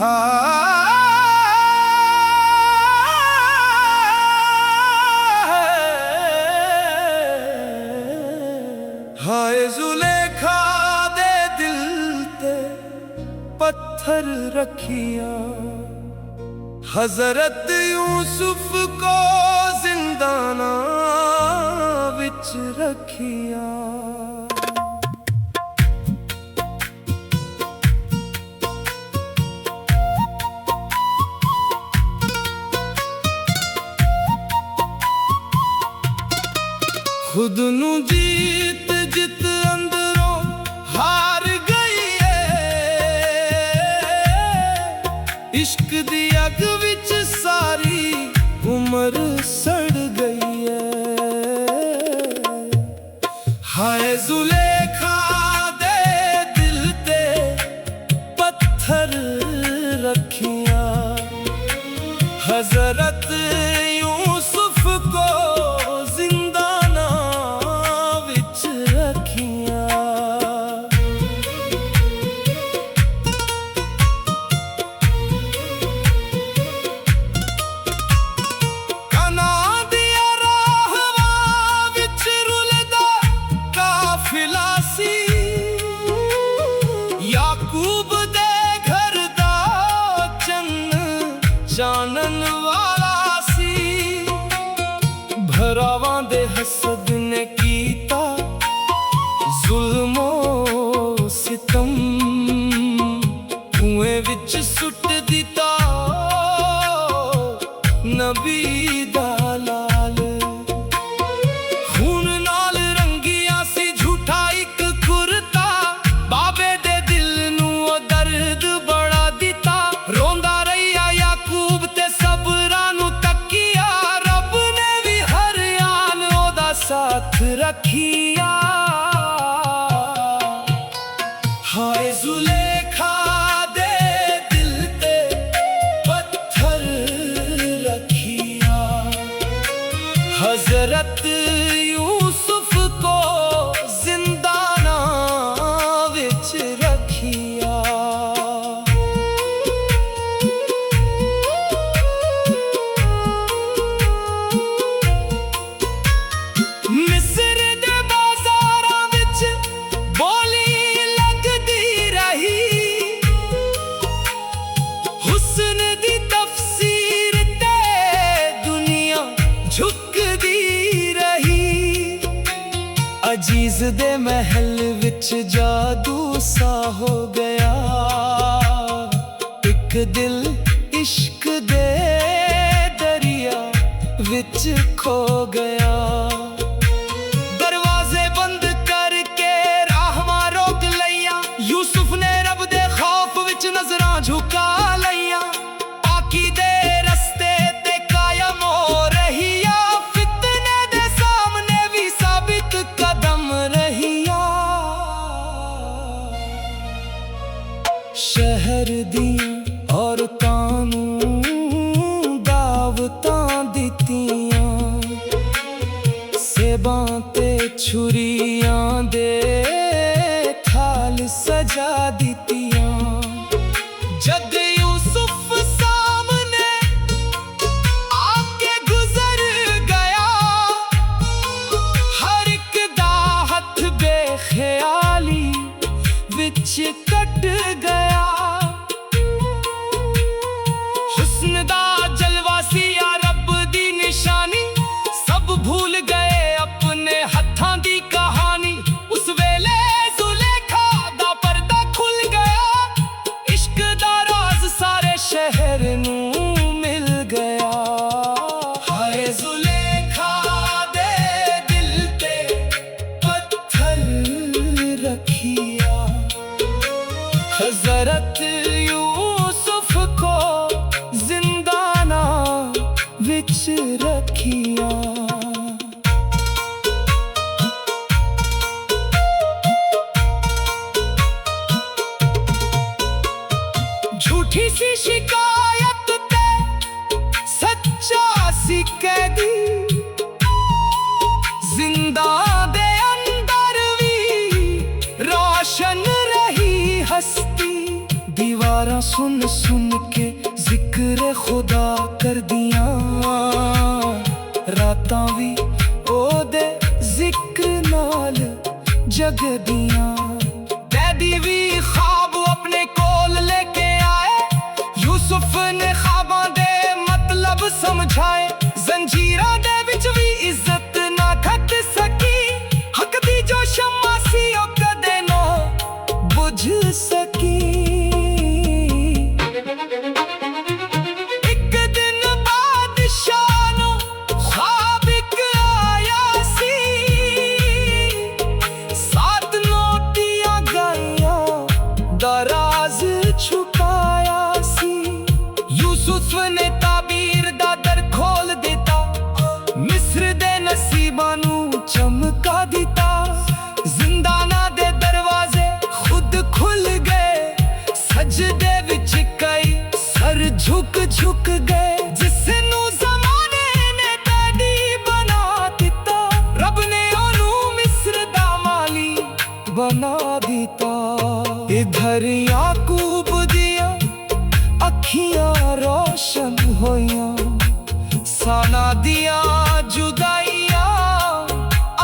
हाय जुलेखा दे दिल ते पत्थर रखिया, हजरत यूसुफ को जिंदाना विच रखिया। खुद नू जीत जित अंदरों हार गई है, इश्क दी अग विच सारी उम्र सड़ गई है। हाय जुलेखा दे दिल ते पत्थर रखिया, हजरत यूसुफ को याकूब दे घर दा जानन वाला सी, भरावां दे हसद ने कीता जुल्मो सितम, कुएं विच सुट दिता नबी दा लाल। खून नाल रंगिया सी झूठा इक कुरता, बाबे दे दिल नू ओ दर्द बड़ा दिता। रोंदा रहिया याकूब ते सबरां नू तकिया, रब ने भी हर आन ओदा साथ रखिया। हाय जुलेखा दे दिल ते पत्थर रखिया, हजरत यूसुफ को जिंदाना विच रखिया। मिस्र दे बाजारां विच बोली लगदी रही, हुस्न दी तफसीर ते दुनिया झुकदी रही। अजीज दे महल विच जादू सा हो गया, एक दिल इश्क दे दरिया विच खो गया। दरवाजे बंद करके राहवां रोक लईया, यूसुफ ने रब दे खौफ विच नजरां झुका लईया। पाकी दे रस्ते ते कायम हो रहिया, फितने दे सामने भी साबित कदम रहिया। शहर दियां औरतां नू दावतां दित्तियां, सेबां ते छुरियां दे थाल सजा दित्तियां। जद यूसुफ सामने आके गुजर गया, हर एक दा हथ बेख्याली विच कट गया। हुस्न दा जलवा सी या रब दी निशानी, सब भूल गए अपने हत्थां दी कहानी। उस वेले जुलेखा दा पर्दा खुल गया, इश्क दा राज सारे शहर नू मिल गया। हाय जुलेखा दे दिल ते पत्थर रखिया, हजरत यूसुफ को जिंदाना विच रखिया। झूठी सी शिकायत ते सच्चा सी कैदी, जिंदा दे अंदर भी रोशन रही हस्ती। दीवारा सुन सुन के जिक्र खुदा कर दिया, रातां भी ओदे जिक्र नाल जगदियां। डैडी भी ख्वाब अपने कोल लेके आए, यूसुफ ने ख्वाबां दे मतलब समझाए। जंजीरां दे विच भी इज्जत ना घट सकी, हक दी जो शम्मा सी ओ कदे ना बुझ सकी। एक दिन बादशाह नूं ख्वाब इक आया सी, 7 नोटियां गाइयां दा राज छुपाया सी। यूसुफ ने ताबीर दा दर खोल दिता, मिस्र दे नसीबां नूं चमका दिता। जिंदाना दे दरवाजे खुद खुल गए, सजदे विच कई सर झुक झुक गए। जिसनू ज़माने ने डैडी बना दिता, रब ने ओनू मिस्र दा माली बना दिता। इधर याकूब दिया अखियां रोशन होइयां, साना दिया जुदाइयां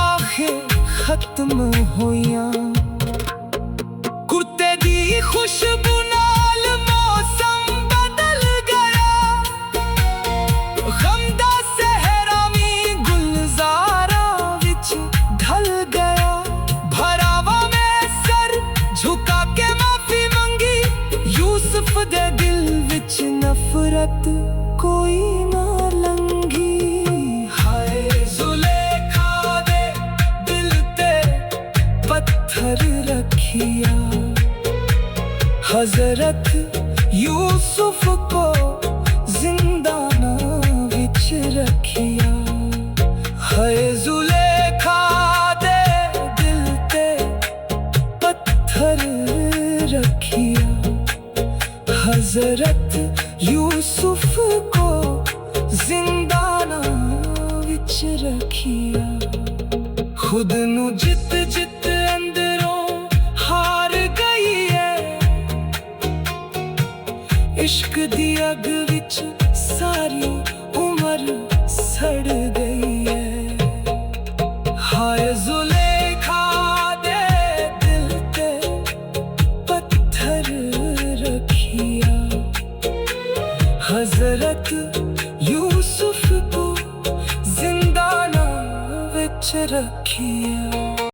आखिर खत्म होइयां। कुत्ते दी खुशबू नाल मौसम बदल गया, गम दा सहरा भी गुलजारां विच ढल गया। भरावा में सर झुका के माफी मंगी, यूसुफ दे दिल विच नफरत कोई ना लंघी। हाय जुलेखा दे दिल ते पत्थर रखिया, हजरत यूसुफ को जिंदाना विच रखिया। हाय जुलेखा दे दिल ते पत्थर रखिया, हजरत यूसुफ को जिंदाना विच रखिया। खुद नू जित जित अंदरों हार गई है, इश्क दी अग विच सारी उम्र सड़ गई है। हाय जुल्म